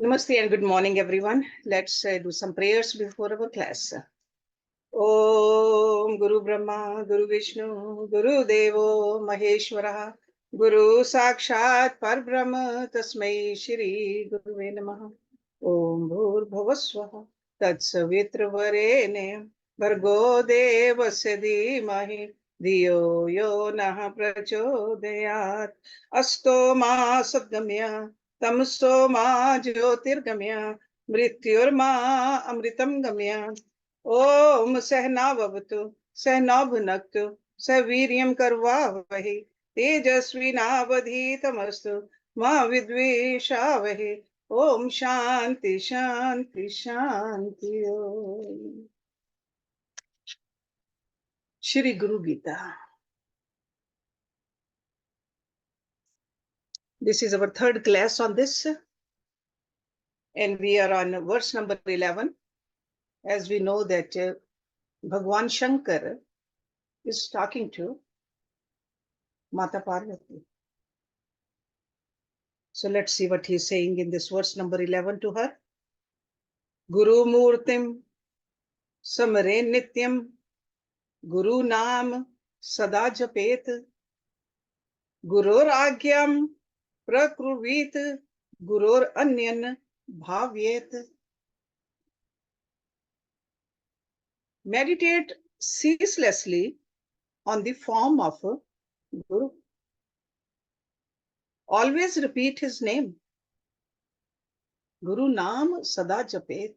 Namaste and good morning, everyone. Let's do some prayers before our class. Om Guru Brahma, Guru Vishnu, Guru Devo Maheshwara, Guru Sakshat Parbrahma, Tasmai Shri Guruve Namaha. Om Bhur Bhavaswaha, Tatsavitra Varene, Bhargo Devasya Dhimahi, Dhiyo Yo Naha Prachodayat, Asto Ma Sadgamya, Tamso Ma Jyotirgamya, Mrityurma Amritam Gamya. ओम सहनावतु सहनौभुनक्तु सवीर्यं करवावहै तेजस्विनावधीतमस्तु मा विद्विषावहै ओम शांति शांति शांति ओम श्री गुरु Gita. This is our third class on this, and we are on verse number 11. As we know that Bhagwan Shankar is talking to Mata Parvati. So let's see what he's saying in this verse number 11 to her. Guru Murtim Samare Nityam Guru Naam Sada Japet Gurur Agyam Prakruvit Gurur Anyan Bhavyet. Meditate ceaselessly on the form of a Guru. Always repeat his name. Guru Naam Sada Japet.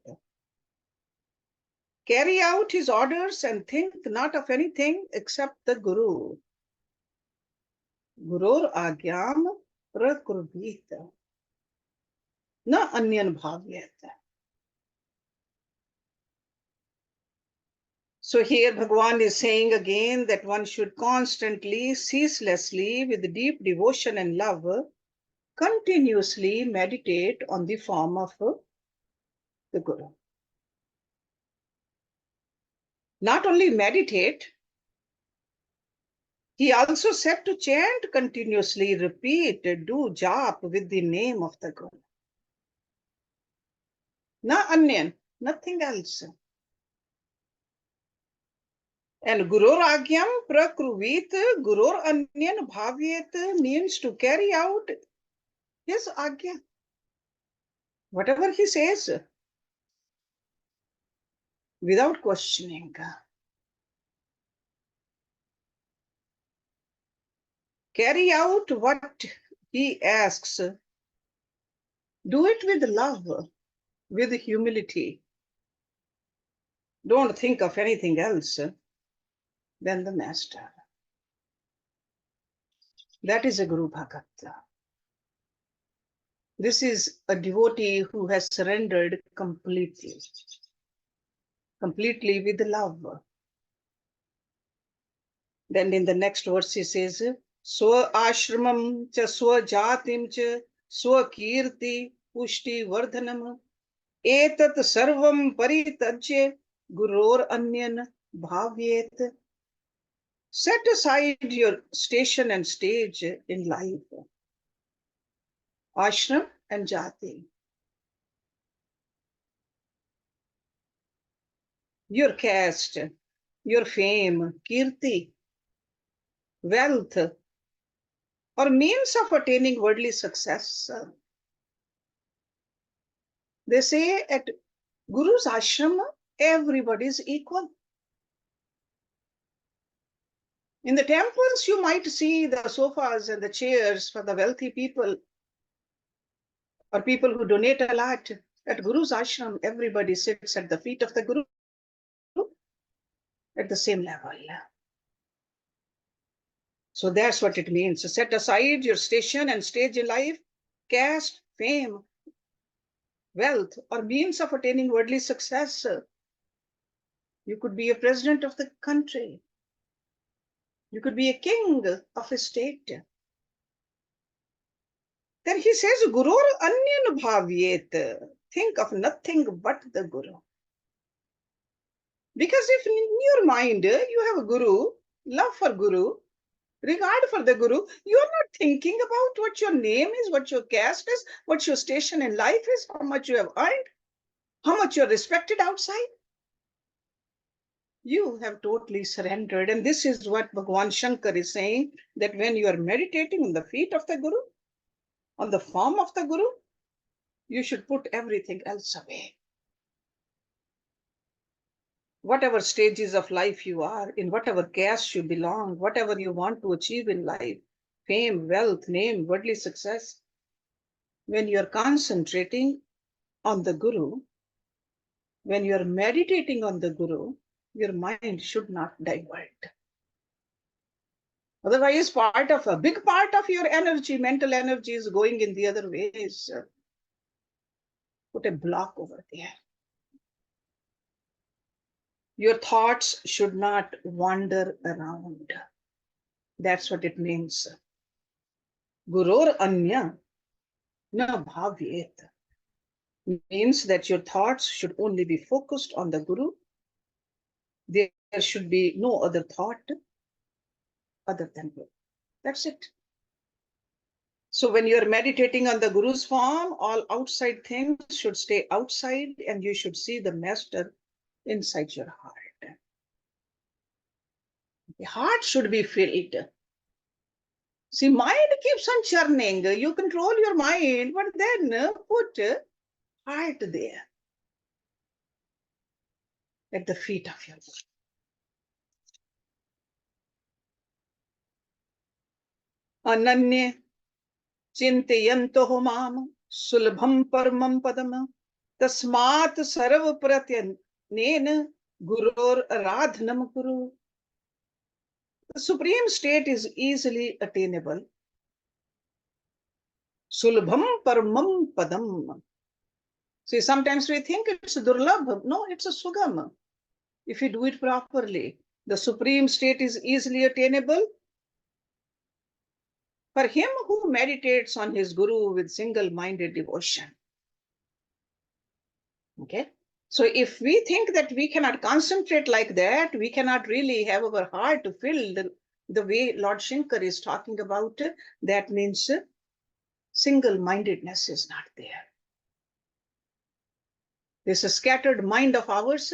Carry out his orders and think not of anything except the Guru. Gurur Agyam Prakruvit Na Anyan Bhavyet. So here Bhagwan is saying again that one should constantly, ceaselessly, with deep devotion and love, continuously meditate on the form of the Guru. Not only meditate, he also said to chant continuously, repeat, do jap with the name of the Guru. Na anyan, nothing else. And Gurur Agyam Prakruvit, Gurur Anyan Bhavyet means to carry out his Agya. Whatever he says, without questioning. Carry out what he asks. Do it with love, with humility. Don't think of anything else than the master. That is a Guru Bhagat. This is a devotee who has surrendered completely with love. Then in the next verse he says, Swa ashramam cha swa jatim cha swa kirti pushti vardhanam etat sarvam paritajya guror anyan bhavyet. Set aside your station and stage in life. Ashram and jati. Your caste, your fame, kirti, wealth, or means of attaining worldly success. They say at Guru's ashram, everybody is equal. In the temples, you might see the sofas and the chairs for the wealthy people or people who donate a lot. At Guru's ashram, everybody sits at the feet of the Guru at the same level. So that's what it means. So set aside your station and stage in life, caste, fame, wealth, or means of attaining worldly success. You could be a president of the country. You could be a king of a state. Then he says, Gurur Anyan Bhavyet. Think of nothing but the Guru. Because if in your mind you have a Guru, love for Guru, regard for the Guru. You're not thinking about what your name is, what your caste is, what your station in life is, how much you have earned, how much you're respected outside. You have totally surrendered. And this is what Bhagavan Shankar is saying, that when you are meditating on the feet of the Guru, on the form of the Guru, you should put everything else away. Whatever stages of life you are, in whatever caste you belong, whatever you want to achieve in life, fame, wealth, name, worldly success, when you are concentrating on the Guru, when you are meditating on the Guru, your mind should not divert. Otherwise, a big part of your energy, mental energy, is going in the other ways. Put a block over there. Your thoughts should not wander around. That's what it means. Gurur anya na bhavyet. Means that your thoughts should only be focused on the Guru. There should be no other thought other than Guru. That's it. So when you're meditating on the Guru's form, all outside things should stay outside and you should see the master inside your heart. The heart should be filled. See, mind keeps on churning. You control your mind, but then put heart there at the feet of your Guru. Ananya Chintayanto mam sulabham paramam padam tasmat sarva pratyanena gurur aradhanam kuru. The supreme state is easily attainable. Sulabham paramam padam. See, sometimes we think it's durlabh. No, it's a sugam. If you do it properly, the supreme state is easily attainable. For him who meditates on his Guru with single-minded devotion. Okay? So if we think that we cannot concentrate like that, we cannot really have our heart filled the way Lord Shankar is talking about, that means single-mindedness is not there. This scattered mind of ours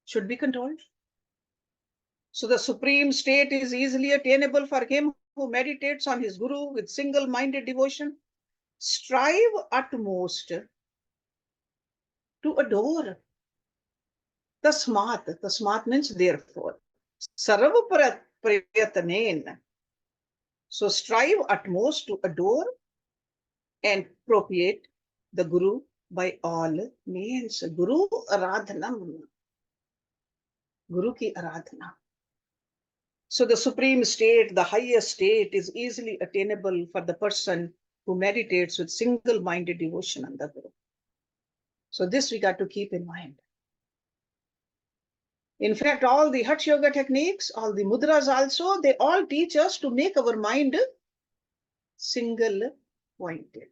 should be controlled. So the supreme state is easily attainable for him who meditates on his Guru with single-minded devotion. Strive utmost to adore. Tasmat means therefore. Sarva prayatanen. So strive utmost to adore and appropriate the Guru by all means. Guru Aradhanam. Guru ki Aradhana. So the supreme state, the highest state, is easily attainable for the person who meditates with single-minded devotion on the Guru. So this we got to keep in mind. In fact, all the Hatha Yoga techniques, all the mudras also, they all teach us to make our mind single-pointed.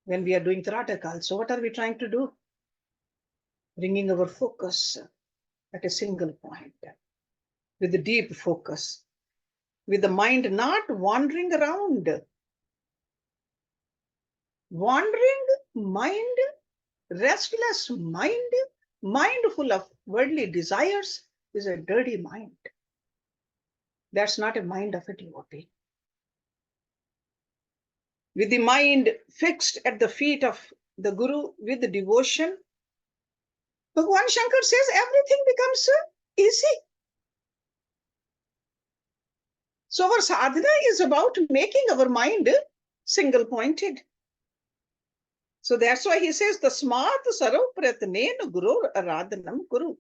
When we are doing Tratak also, what are we trying to do? Bringing our focus at a single point, with a deep focus, with the mind not wandering around. Wandering mind, restless mind, mind full of worldly desires is a dirty mind. That's not a mind of a devotee. With the mind fixed at the feet of the Guru with the devotion, Bhagavan Shankar says everything becomes easy. So our sadhana is about making our mind single-pointed. So that's why he says, Tasmat sarva pratyanena gurur aradhanam kuru.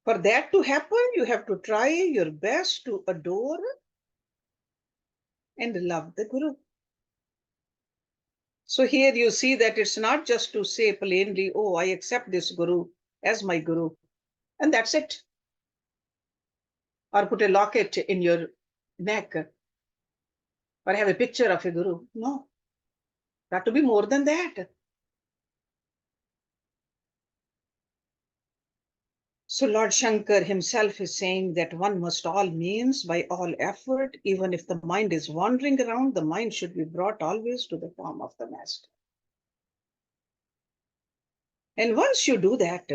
For that to happen, you have to try your best to adore and love the Guru. So here you see that it's not just to say plainly, oh, I accept this Guru as my Guru, and that's it. Or put a locket in your neck, or have a picture of a Guru. No, got to be more than that. So Lord Shankar himself is saying that one must all means by all effort, even if the mind is wandering around, the mind should be brought always to the form of the master. And once you do that,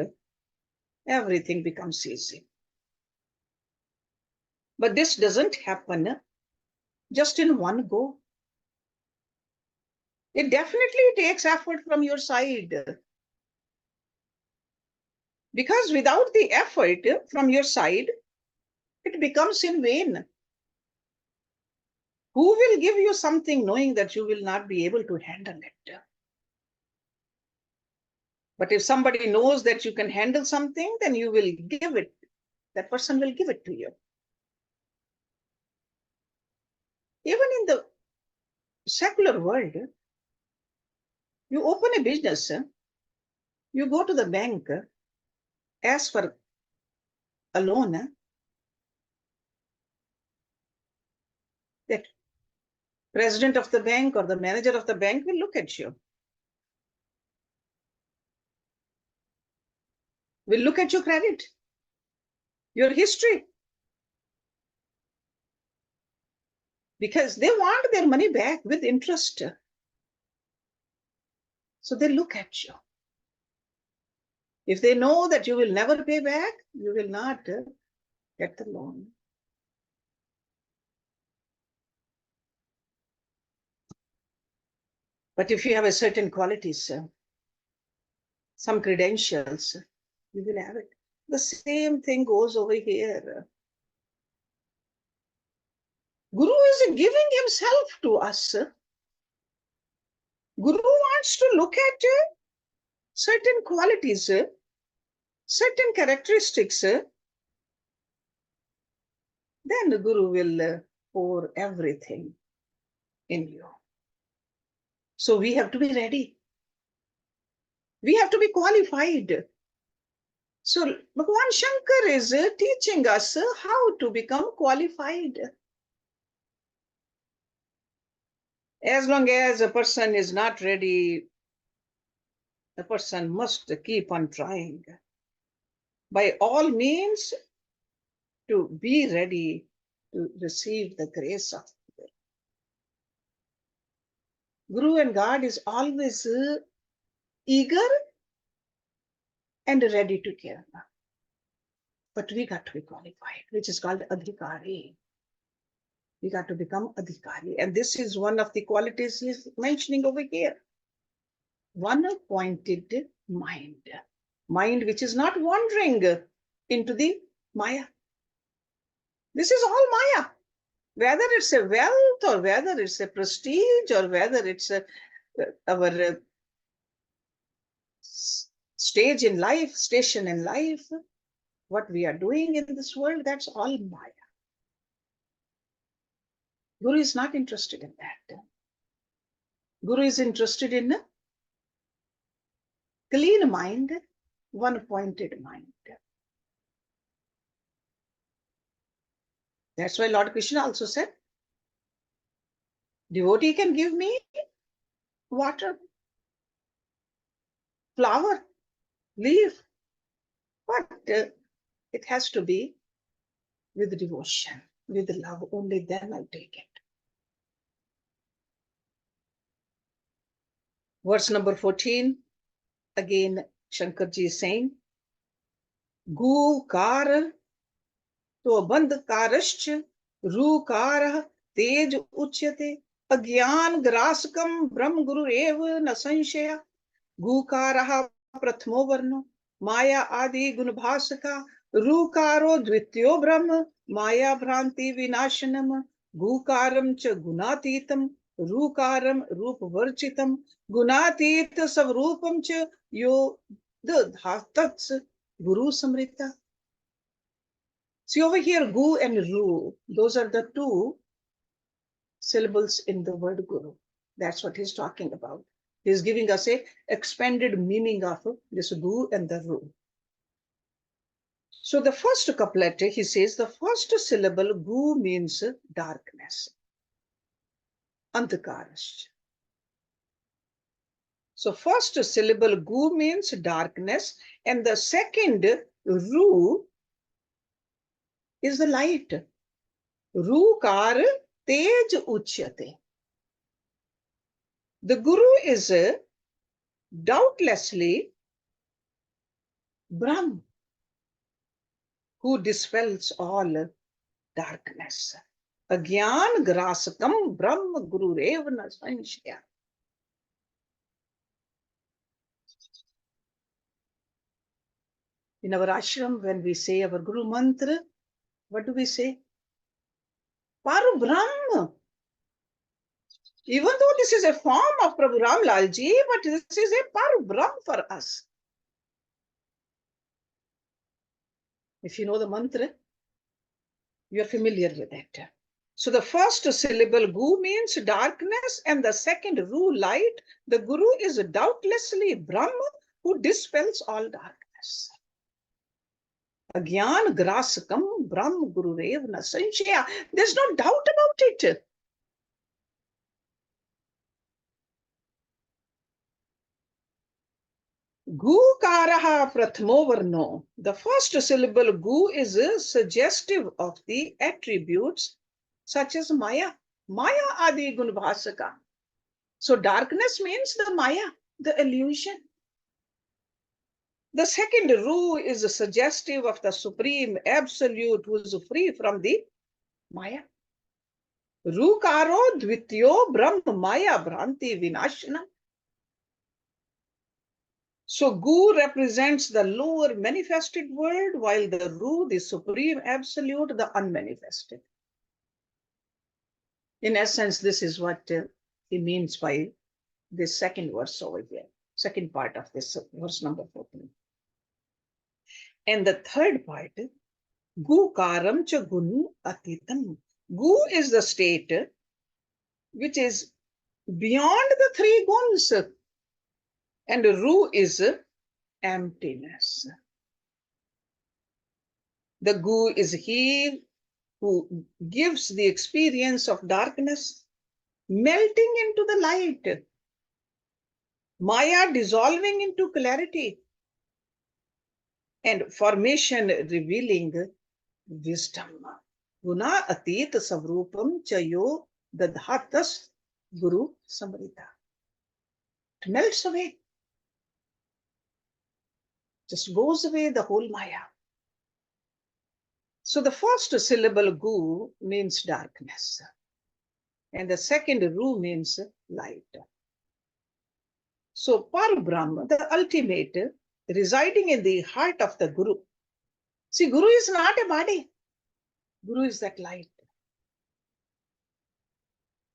everything becomes easy. But this doesn't happen just in one go. It definitely takes effort from your side. Because without the effort from your side, it becomes in vain. Who will give you something knowing that you will not be able to handle it? But if somebody knows that you can handle something, then you will give it. That person will give it to you. Even in the secular world, you open a business, you go to the bank, ask for a loan, that president of the bank or the manager of the bank will look at you, will look at your credit, your history, because they want their money back with interest. So they look at you. If they know that you will never pay back, you will not get the loan. But if you have a certain qualities, some credentials, you will have it. The same thing goes over here. Guru is giving himself to us. Guru wants to look at certain qualities, certain characteristics. Then the Guru will pour everything in you. So we have to be ready. We have to be qualified. So Bhagavan Shankar is teaching us how to become qualified. As long as a person is not ready, the person must keep on trying. By all means, to be ready to receive the grace of the Guru. And God is always eager and ready to give. But we got to be qualified, which is called adhikari. We got to become adhikari. And this is one of the qualities he's mentioning over here. One-pointed mind. Mind which is not wandering into the Maya. This is all Maya. Whether it's a wealth or whether it's a prestige or whether it's our stage in life, station in life, what we are doing in this world, that's all Maya. Guru is not interested in that. Guru is interested in a clean mind, one-pointed mind. That's why Lord Krishna also said, devotee can give me water, flower, leaf, but it has to be with devotion, with love. Only then I take it. Verse number 14, again Shankarji is saying, Gukar to bandkarascha rukara tej uchyate agyan graskam brahm guru eva na sanshaya gukaraha prathamo varno maya adi gunbhasaka rukaro dvityo brahm maya bhranti vinashanam gukaram cha gunatitam rukaram rupvarchitam gunatit savrupam cha yo dhatats guru samrita. See over here, gu and ru, those are the two syllables in the word guru. That's what he's talking about. He's giving us a expanded meaning of this gu and the ru. So the first couplet, he says, the first syllable gu means darkness. Andhakarash. So first syllable gu means darkness, and the second Ru is the light. Rukar tej uchyate. The Guru is doubtlessly Brahm, who dispels all darkness. Agyan grasakam Brahma Guru Revna Sanshya. In our ashram, when we say our Guru mantra, what do we say? Paru Brahma. Even though this is a form of Prabhu Ram Lal Ji, but this is a Paru Brahma for us. If you know the mantra, you are familiar with it. So the first syllable Gu means darkness, and the second Ru light. The Guru is doubtlessly Brahma who dispels all darkness. Agyan grasakam Brahm Guru Revna Sanshaya. There's no doubt about it. Gu karaha prathamo varno. The first syllable Gu is suggestive of the attributes such as Maya. Maya adi gunbhasaka. So darkness means the Maya, the illusion. The second Ru is suggestive of the Supreme Absolute who is free from the Maya. Ru karo dvityo Brahma Maya Bhranti Vinashana. So Gu represents the lower manifested world, while the Ru, the Supreme Absolute, the unmanifested. In essence, this is what he means by this second verse over here, second part of this verse number 14. And the third part, Gu karam cha gun atitam. Gu is the state which is beyond the three guns, and Ru is emptiness. The Gu is he who gives the experience of darkness, melting into the light, Maya dissolving into clarity, and formation revealing wisdom. Guna atit savrupam chayo dadhatas guru samrita. It melts away. Just goes away the whole Maya. So the first syllable Gu means darkness, and the second Ru means light. So Parabrahma, the ultimate, residing in the heart of the Guru. See, Guru is not a body. Guru is that light,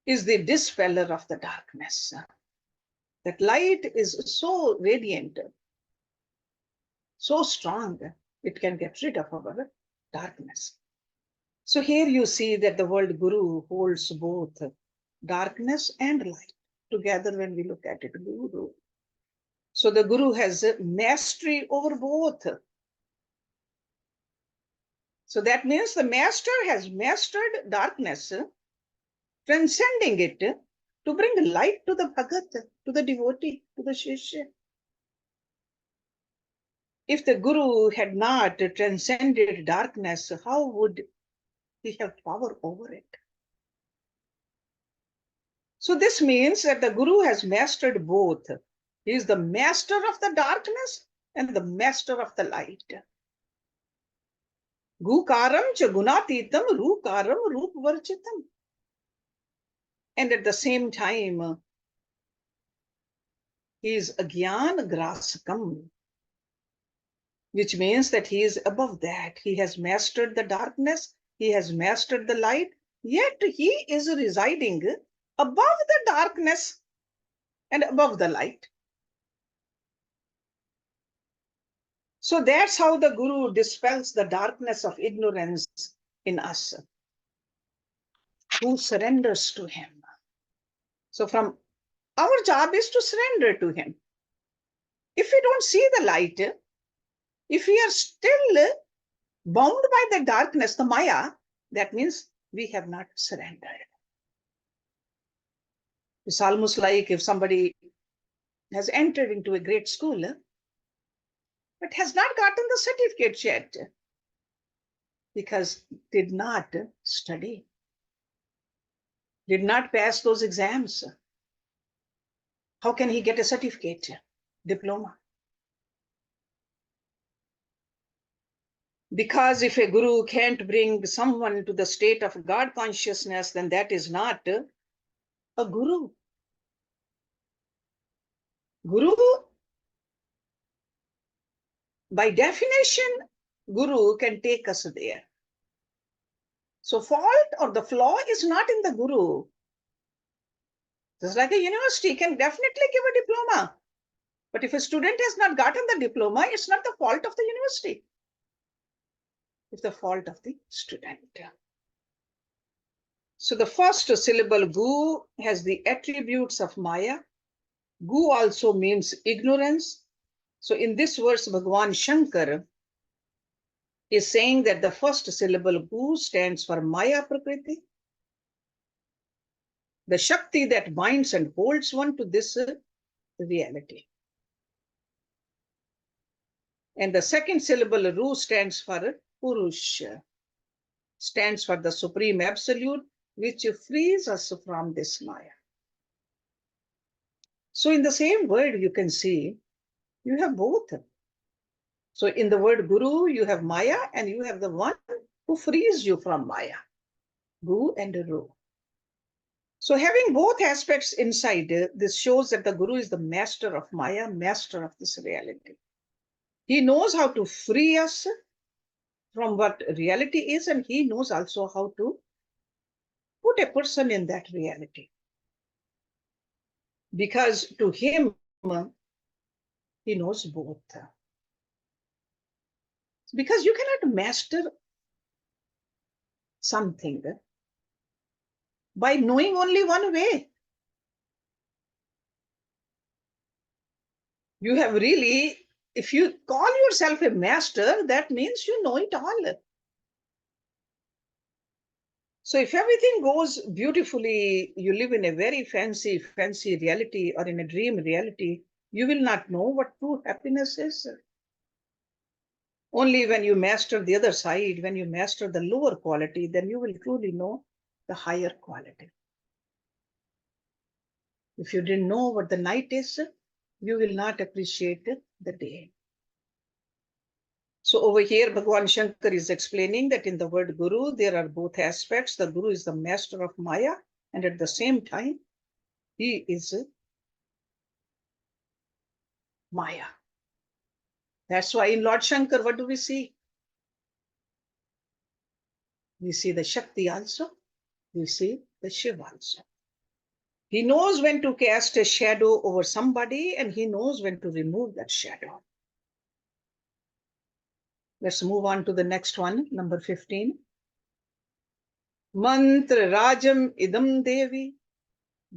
is the dispeller of the darkness. That light is so radiant, so strong, it can get rid of our darkness. So here you see that the word Guru holds both darkness and light together when we look at it, Guru. So the Guru has mastery over both. So that means the master has mastered darkness, transcending it to bring light to the Bhagat, to the devotee, to the Shishya. If the Guru had not transcended darkness, how would he have power over it? So this means that the Guru has mastered both. He is the master of the darkness and the master of the light. Gu karam cha gunatitam, ru karam rup varchitam. And at the same time, he is agyan grasakam, which means that he is above that. He has mastered the darkness, he has mastered the light, yet he is residing above the darkness and above the light. So that's how the Guru dispels the darkness of ignorance in us, who surrenders to him. So from our job is to surrender to him. If we don't see the light, if we are still bound by the darkness, the Maya, that means we have not surrendered. It's almost like if somebody has entered into a great school but has not gotten the certificate yet because did not study, did not pass those exams. How can he get a certificate, diploma? Because if a guru can't bring someone to the state of God consciousness, then that is not a guru. Guru, by definition, guru can take us there. So fault or the flaw is not in the guru. Just like a university can definitely give a diploma. But if a student has not gotten the diploma, it's not the fault of the university. It's the fault of the student. So the first syllable gu has the attributes of Maya. Gu also means ignorance. So in this verse, Bhagwan Shankar is saying that the first syllable gu stands for Maya Prakriti, the Shakti that binds and holds one to this reality. And the second syllable ru stands for Purusha, stands for the Supreme Absolute, which frees us from this Maya. So in the same word, you can see you have both. So in the word Guru, you have Maya and you have the one who frees you from Maya, Gu and Ru. So having both aspects inside, this shows that the Guru is the master of Maya, master of this reality. He knows how to free us from what reality is, and he knows also how to put a person in that reality. Because to him, he knows both. Because you cannot master something by knowing only one way. You have really, if you call yourself a master, that means you know it all. So if everything goes beautifully, you live in a very fancy reality or in a dream reality, you will not know what true happiness is. Only when you master the other side, when you master the lower quality, then you will truly know the higher quality. If you didn't know what the night is, you will not appreciate the day. So over here, Bhagwan Shankar is explaining that in the word Guru, there are both aspects. The Guru is the master of Maya, and at the same time, he is Maya. That's why in Lord Shankar, what do we see? We see the Shakti also. We see the Shiva also. He knows when to cast a shadow over somebody, and he knows when to remove that shadow. Let's move on to the next one, number 15. Mantra Rajam Idam Devi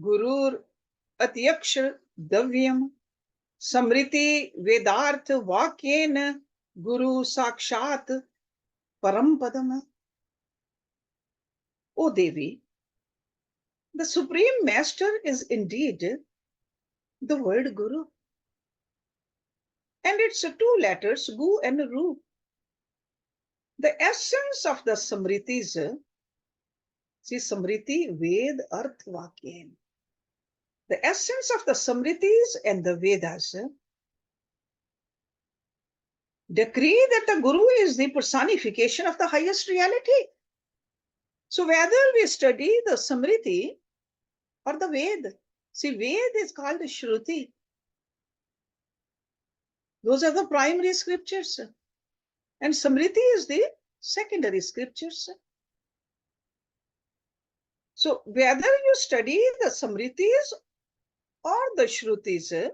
Gurur Atyaksha Davyam Samriti Vedarth Vakyena Guru Sakshat Parampadam. O Devi, the Supreme Master is indeed the word Guru. And it's two letters, Gu and Ru. The essence of the Samritis, see Samriti, Ved, Arth, Vakyen. The essence of the Samritis and the Vedas decree that the Guru is the personification of the highest reality. So whether we study the Samriti or the Ved, see Ved is called the Shruti. Those are the primary scriptures. And Samriti is the secondary scriptures. So whether you study the Samritis or the Shrutis,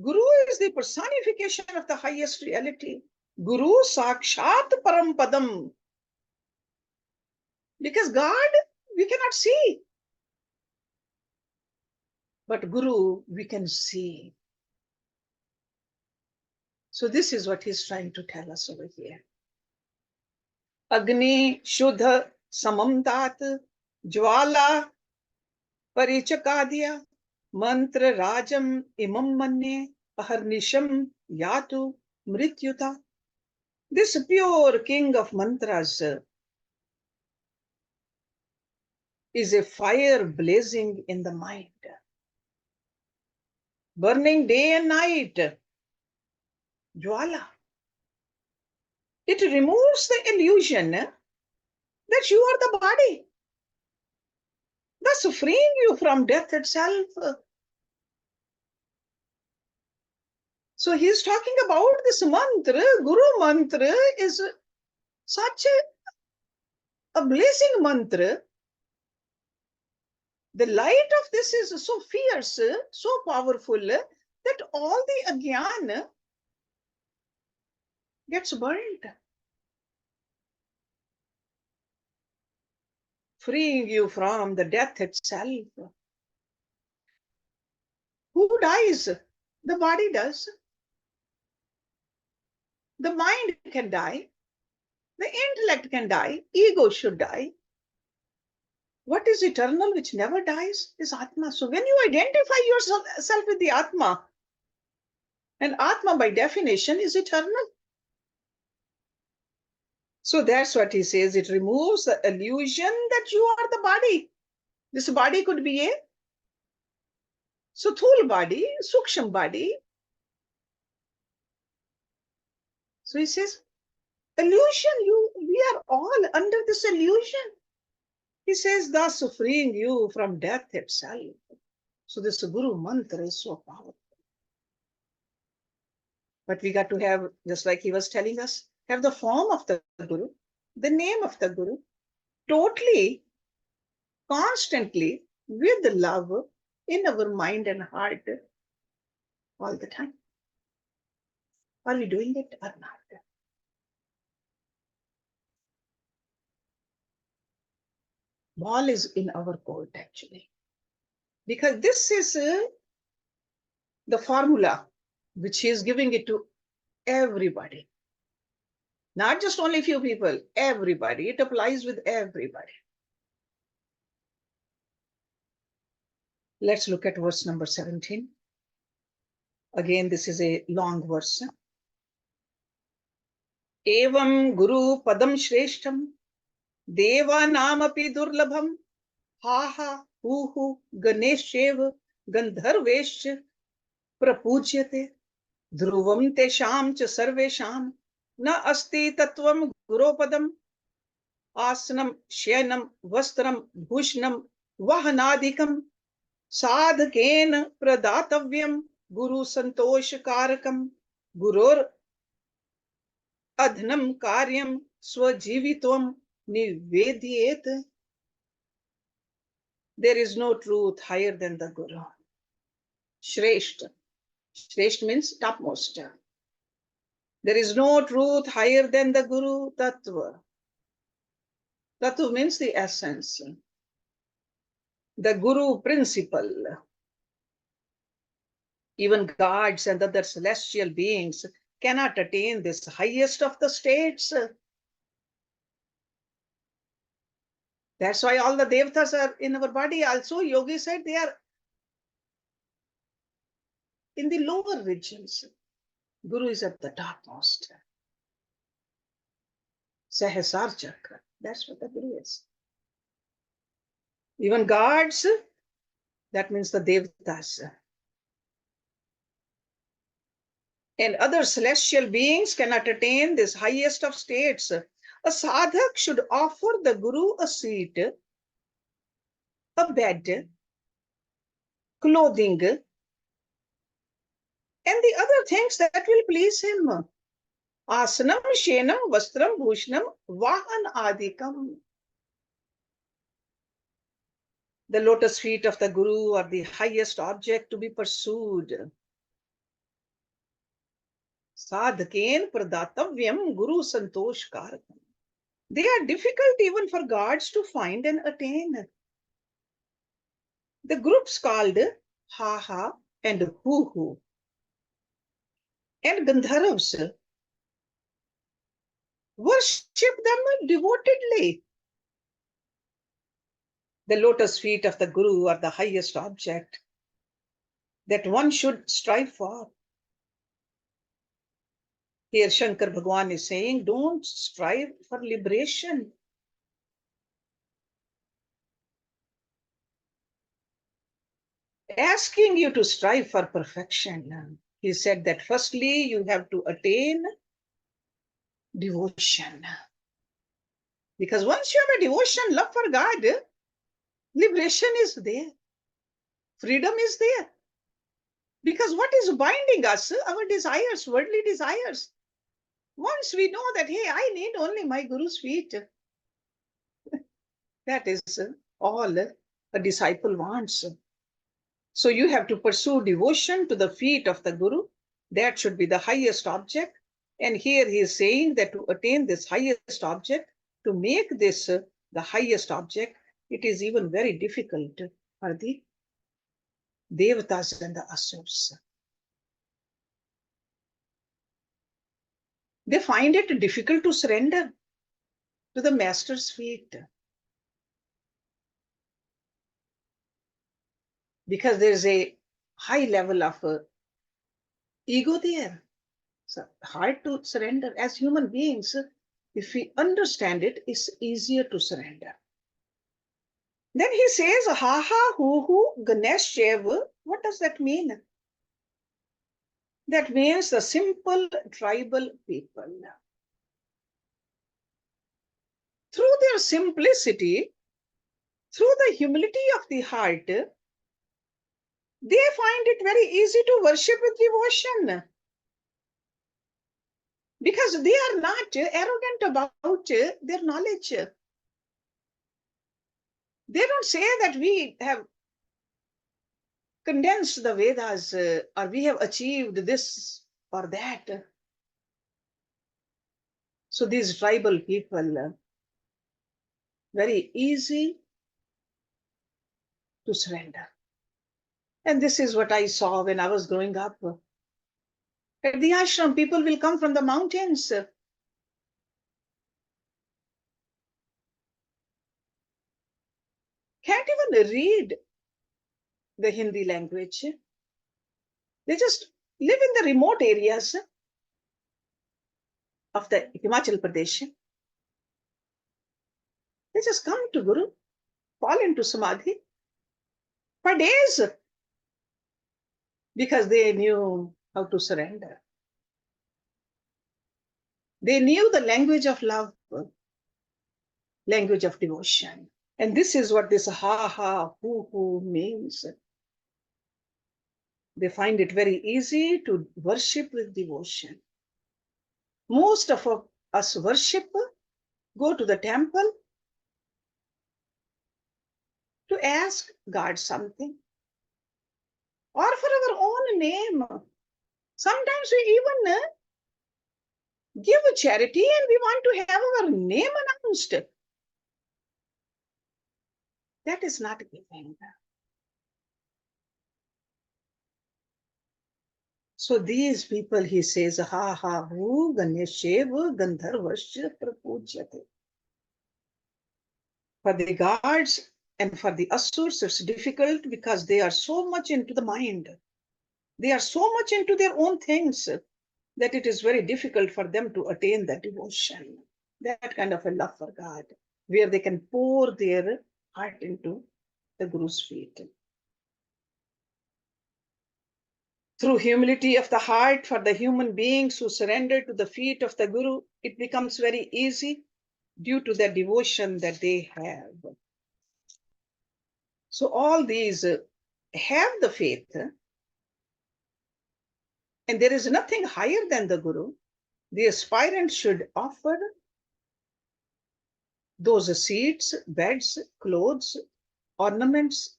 Guru is the personification of the highest reality. Guru Sakshat Parampadam. Because God, we cannot see. But Guru, we can see. So this is what he's trying to tell us over here. Agni Shuddha Samam Tat Jwala Parichakadya Mantra Rajam Imam Manne Aharnisham Yatu Mrityuta. This pure king of mantras is a fire blazing in the mind, burning day and night. Jwala. It removes the illusion that you are the body, thus freeing you from death itself. So he is talking about this mantra. Guru mantra is such a blazing mantra. The light of this is so fierce, so powerful, that all the agyan gets burned, freeing you from the death itself. Who dies? The body does. The mind can die. The intellect can die. Ego should die. What is eternal, which never dies, is Atma. So when you identify yourself with the Atma, and Atma by definition is eternal. So that's what he says. It removes the illusion that you are the body. This body could be a Suthul body, Suksham body. So he says, illusion, we are all under this illusion. He says, thus freeing you from death itself. So this Guru mantra is so powerful. But we got to have, just like he was telling us, have the form of the Guru, the name of the Guru, totally, constantly, with the love in our mind and heart all the time. Are we doing it or not? Ball is in our court, actually. Because this is the formula which he is giving it to everybody. Not just only few people, everybody. It applies with everybody. Let's look at verse number 17. Again, this is a long verse. Evam guru padam shreshtam devanamapi durlabham haha huhu ganeshyev gandharvesh prapujyate dhruvam tesham cha sarvesham na asti tattvam guropadam asanam shyanam vastram bhushnam vahanadikam sadhaken pradatavyam guru santosh karakam gurur adhnam karyam swajivitvam nivedyet. There is no truth higher than the Guru. Shreshta. Shreshta means topmost. There is no truth higher than the Guru Tattva. Tattva means the essence. The Guru principle. Even gods and other celestial beings cannot attain this highest of the states. That's why all the devatas are in our body. Also, Yogi said they are in the lower regions. Guru is at the topmost. Sahasar Chakra. That's what the Guru is. Even gods, that means the devatas, and other celestial beings cannot attain this highest of states. A sadhak should offer the Guru a seat, a bed, clothing, and the other things that will please him. Asanam, Shenam, Vastram, Bhushnam, Vahan Adikam. The lotus feet of the Guru are the highest object to be pursued. Sadhaken pradatavyam Guru santosh karakam. They are difficult even for gods to find and attain. The groups called Ha and Hu and Gandharvas worship them devotedly. The lotus feet of the Guru are the highest object that one should strive for. Here Shankar Bhagwan is saying, don't strive for liberation. Asking you to strive for perfection. He said that firstly, you have to attain devotion. Because once you have a devotion, love for God, liberation is there. Freedom is there. Because what is binding us? Our desires, worldly desires. Once we know that, hey, I need only my Guru's feet. That is all a disciple wants. So you have to pursue devotion to the feet of the Guru. That should be the highest object. And here he is saying that to attain this highest object, to make this the highest object, it is even very difficult for the Devatas and the Asurs. They find it difficult to surrender to the master's feet. Because there's a high level of ego there. So hard to surrender. As human beings, if we understand it, it's easier to surrender. Then he says, ha ha, hu, Ganesh Chev. What does that mean? That means the simple tribal people. Through their simplicity, through the humility of the heart, they find it very easy to worship with devotion. Because they are not arrogant about their knowledge. They don't say that we have condensed the Vedas or we have achieved this or that. So these tribal people, very easy to surrender. And this is what I saw when I was growing up. At the ashram, people will come from the mountains. Can't even read the Hindi language. They just live in the remote areas of the Himachal Pradesh. They just come to Guru, fall into Samadhi for days because they knew how to surrender. They knew the language of love, language of devotion. And this is what this ha ha hu means. They find it very easy to worship with devotion. Most of us worship, go to the temple to ask God something or for our own name. Sometimes we even give a charity and we want to have our name announced. That is not giving. So these people, he says, ha ha hu Ganeshev Gandharvasya Prapujyate. For the gods and for the asurs, it's difficult because they are so much into the mind. They are so much into their own things that it is very difficult for them to attain that devotion, that kind of a love for God, where they can pour their heart into the Guru's feet. Through humility of the heart for the human beings who surrender to the feet of the Guru, it becomes very easy due to the devotion that they have. So all these have the faith, and there is nothing higher than the Guru. The aspirant should offer those seats, beds, clothes, ornaments,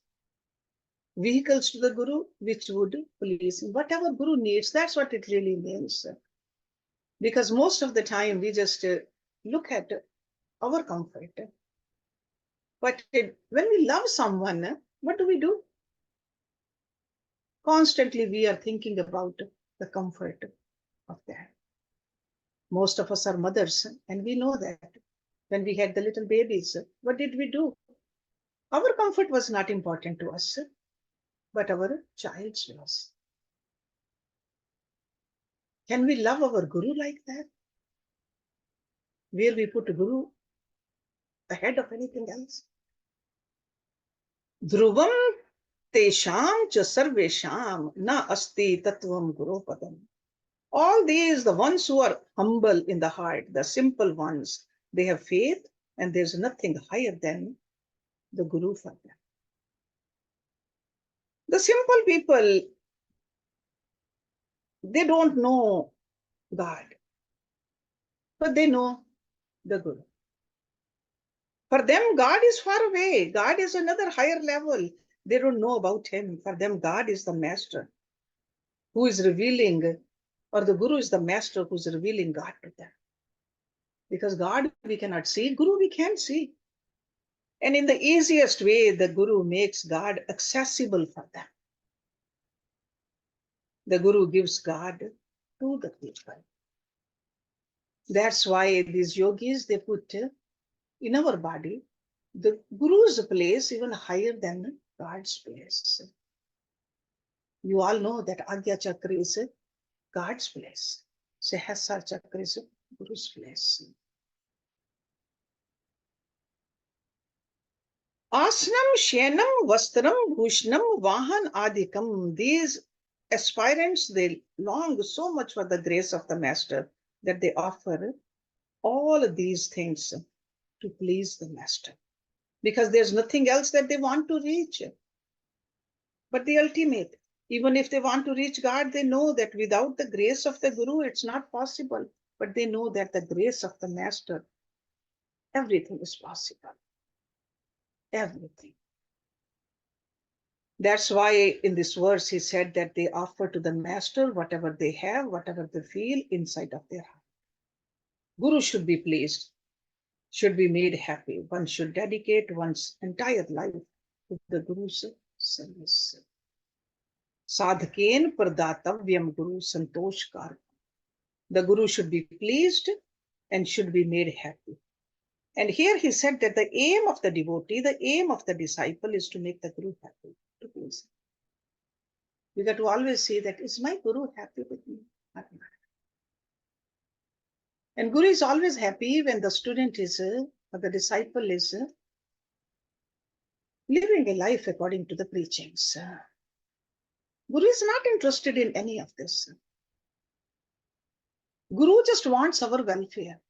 vehicles to the Guru, which would please him. Whatever Guru needs, that's what it really means. Because most of the time we just look at our comfort. But when we love someone, what do? Constantly we are thinking about the comfort of that. Most of us are mothers, and we know that when we had the little babies, what did we do? Our comfort was not important to us, but our child's was. Can we love our Guru like that? Where we put Guru ahead of anything else? Dhruvam tesham cha sarvesham na asti tattvam gurupadam. All these, the ones who are humble in the heart, the simple ones, they have faith, and there's nothing higher than the Guru for them. The simple people, they don't know God, but they know the Guru. For them, God is far away. God is another higher level. They don't know about him. For them, God is the master who is revealing, or the Guru is the master who's revealing God to them. Because God we cannot see, Guru we can see. And in the easiest way, the Guru makes God accessible for them. The Guru gives God to the people. That's why these yogis, they put in our body the Guru's place even higher than God's place. You all know that Agya Chakra is God's place. Sahasra Chakra is Guru's place. Asnam, Shenam, Vastram, Bhushnam, Vahan, Adikam. These aspirants, they long so much for the grace of the Master that they offer all of these things to please the Master. Because there's nothing else that they want to reach. But the ultimate, even if they want to reach God, they know that without the grace of the Guru, it's not possible. But they know that the grace of the Master, everything is possible. Everything. That's why in this verse he said that they offer to the Master whatever they have, whatever they feel inside of their heart. Guru should be pleased, should be made happy. One should dedicate one's entire life to the Guru's service. Sadhken pradatavyam Guru santoshkar. The Guru should be pleased and should be made happy. And here he said that the aim of the devotee, the aim of the disciple is to make the Guru happy, to please him. You got to always say that, is my Guru happy with me? And Guru is always happy when the student is, or the disciple is living a life according to the preachings. Guru is not interested in any of this. Guru just wants our welfare.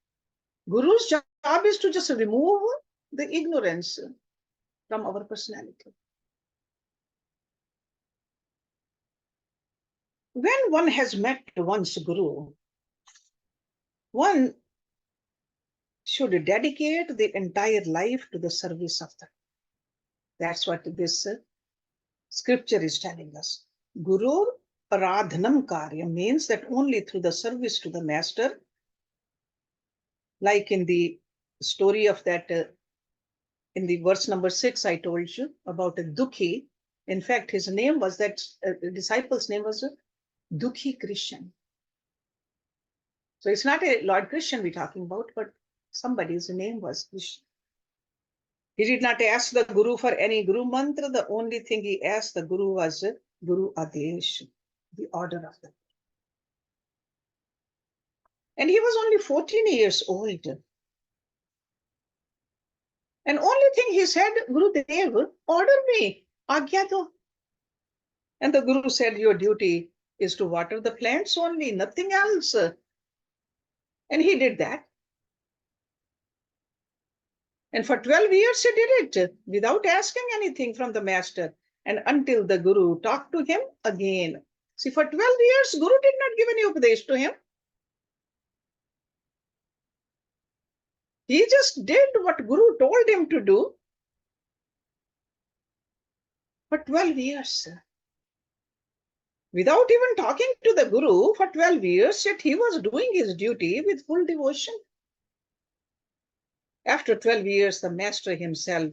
Guru's job is to just remove the ignorance from our personality. When one has met one's Guru, one should dedicate the entire life to the service of the. That's what this scripture is telling us. Guru Aradhanam Karya means that only through the service to the Master, like in the story of that, in the verse number 6, I told you about a Dukhi. In fact, his name was, that disciple's name was Dukhi Christian. So it's not a Lord Christian we're talking about, but somebody's name was Krishna. He did not ask the Guru for any Guru mantra. The only thing he asked the Guru was Guru Adesh, the order of the. And he was only 14 years old. And only thing he said, Gurudev, order me, Agya do. And the Guru said, your duty is to water the plants only, nothing else. And he did that. And for 12 years he did it without asking anything from the Master. And until the Guru talked to him again. See, for 12 years, Guru did not give any upadesh to him. He just did what Guru told him to do for 12 years. Without even talking to the Guru for 12 years, yet he was doing his duty with full devotion. After 12 years, the Master himself,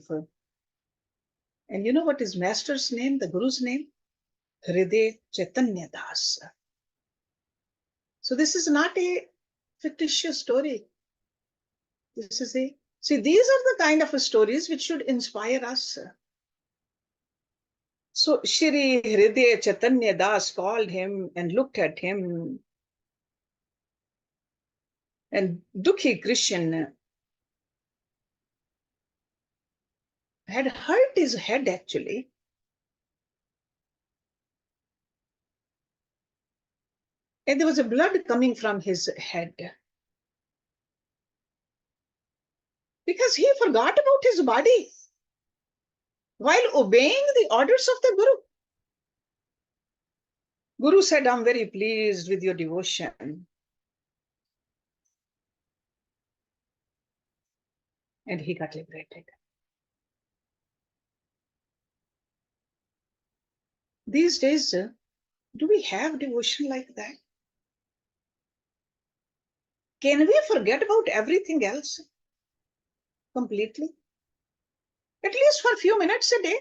and you know what his Master's name, the Guru's name? Hriday Chaitanya Das. So this is not a fictitious story. This is a, see, these are the kind of stories which should inspire us. So Shri Hriday Chaitanya Das called him and looked at him And Dukhi Christian had hurt his head actually. And there was a blood coming from his head. Because he forgot about his body while obeying the orders of the Guru. Guru said, I'm very pleased with your devotion. And he got liberated. These days, do we have devotion like that? Can we forget about everything else completely? At least for a few minutes a day.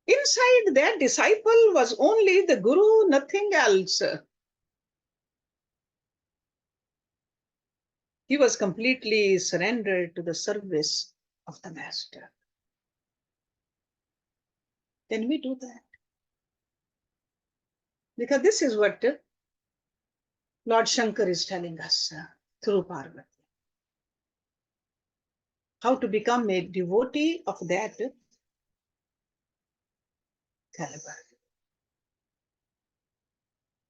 Inside that disciple was only the Guru, nothing else. He was completely surrendered to the service of the Master. Can we do that? Because this is what Lord Shankar is telling us through Parvati. How to become a devotee of that caliber.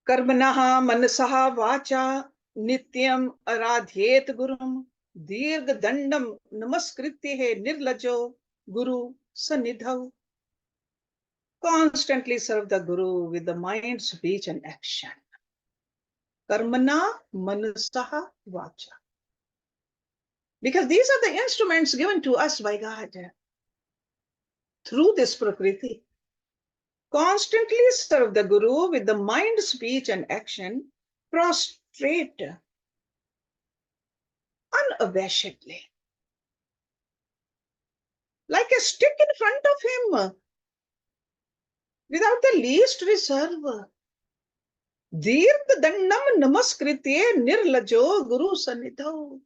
Karmanaha manasaha vacha nityam aradhyet gurum dirgha dandam namaskritye nirlajo guru sanidhav. Constantly serve the Guru with the mind, speech, and action. Karmana manasaha vacha. Because these are the instruments given to us by God through this Prakriti. Constantly serve the Guru with the mind, speech, and action, prostrate, unabashedly, like a stick in front of him, without the least reserve. Dirgha dandam namaskritye nirlajo guru sanidhav.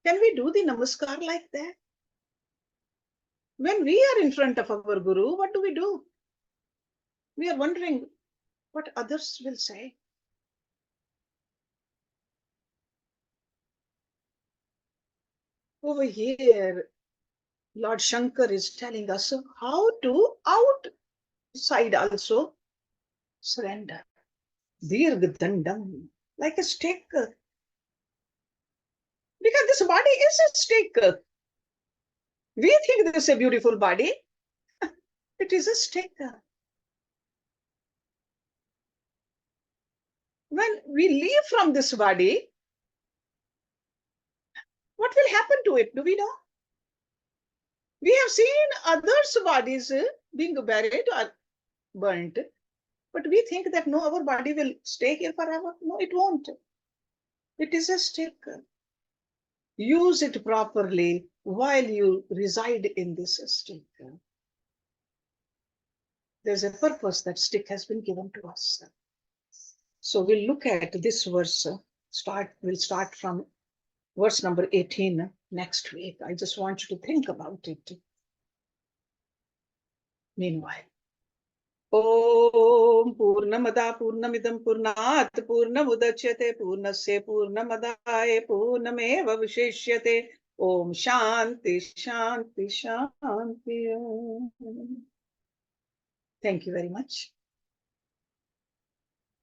Can we do the namaskar like that? When we are in front of our Guru, what do? We are wondering what others will say. Over here, Lord Shankar is telling us how to outside also surrender. Dirgha dandam, like a stick. Because this body is a stick. We think this is a beautiful body. It is a stick. When we leave from this body, what will happen to it? Do we know? We have seen others' bodies being buried or burnt, but we think that no, our body will stay here forever. No, it won't. It is a stick. Use it properly while you reside in this stick. There's a purpose that stick has been given to us. So we'll look at this verse. We'll start from verse number 18 next week. I just want you to think about it. Meanwhile, Om Purnamada Purnamidam Purnat Purnamudachyate Purnasya Purnamadaye Purnameva Vishishyate. Om Shanti Shanti Shanti. Thank you very much.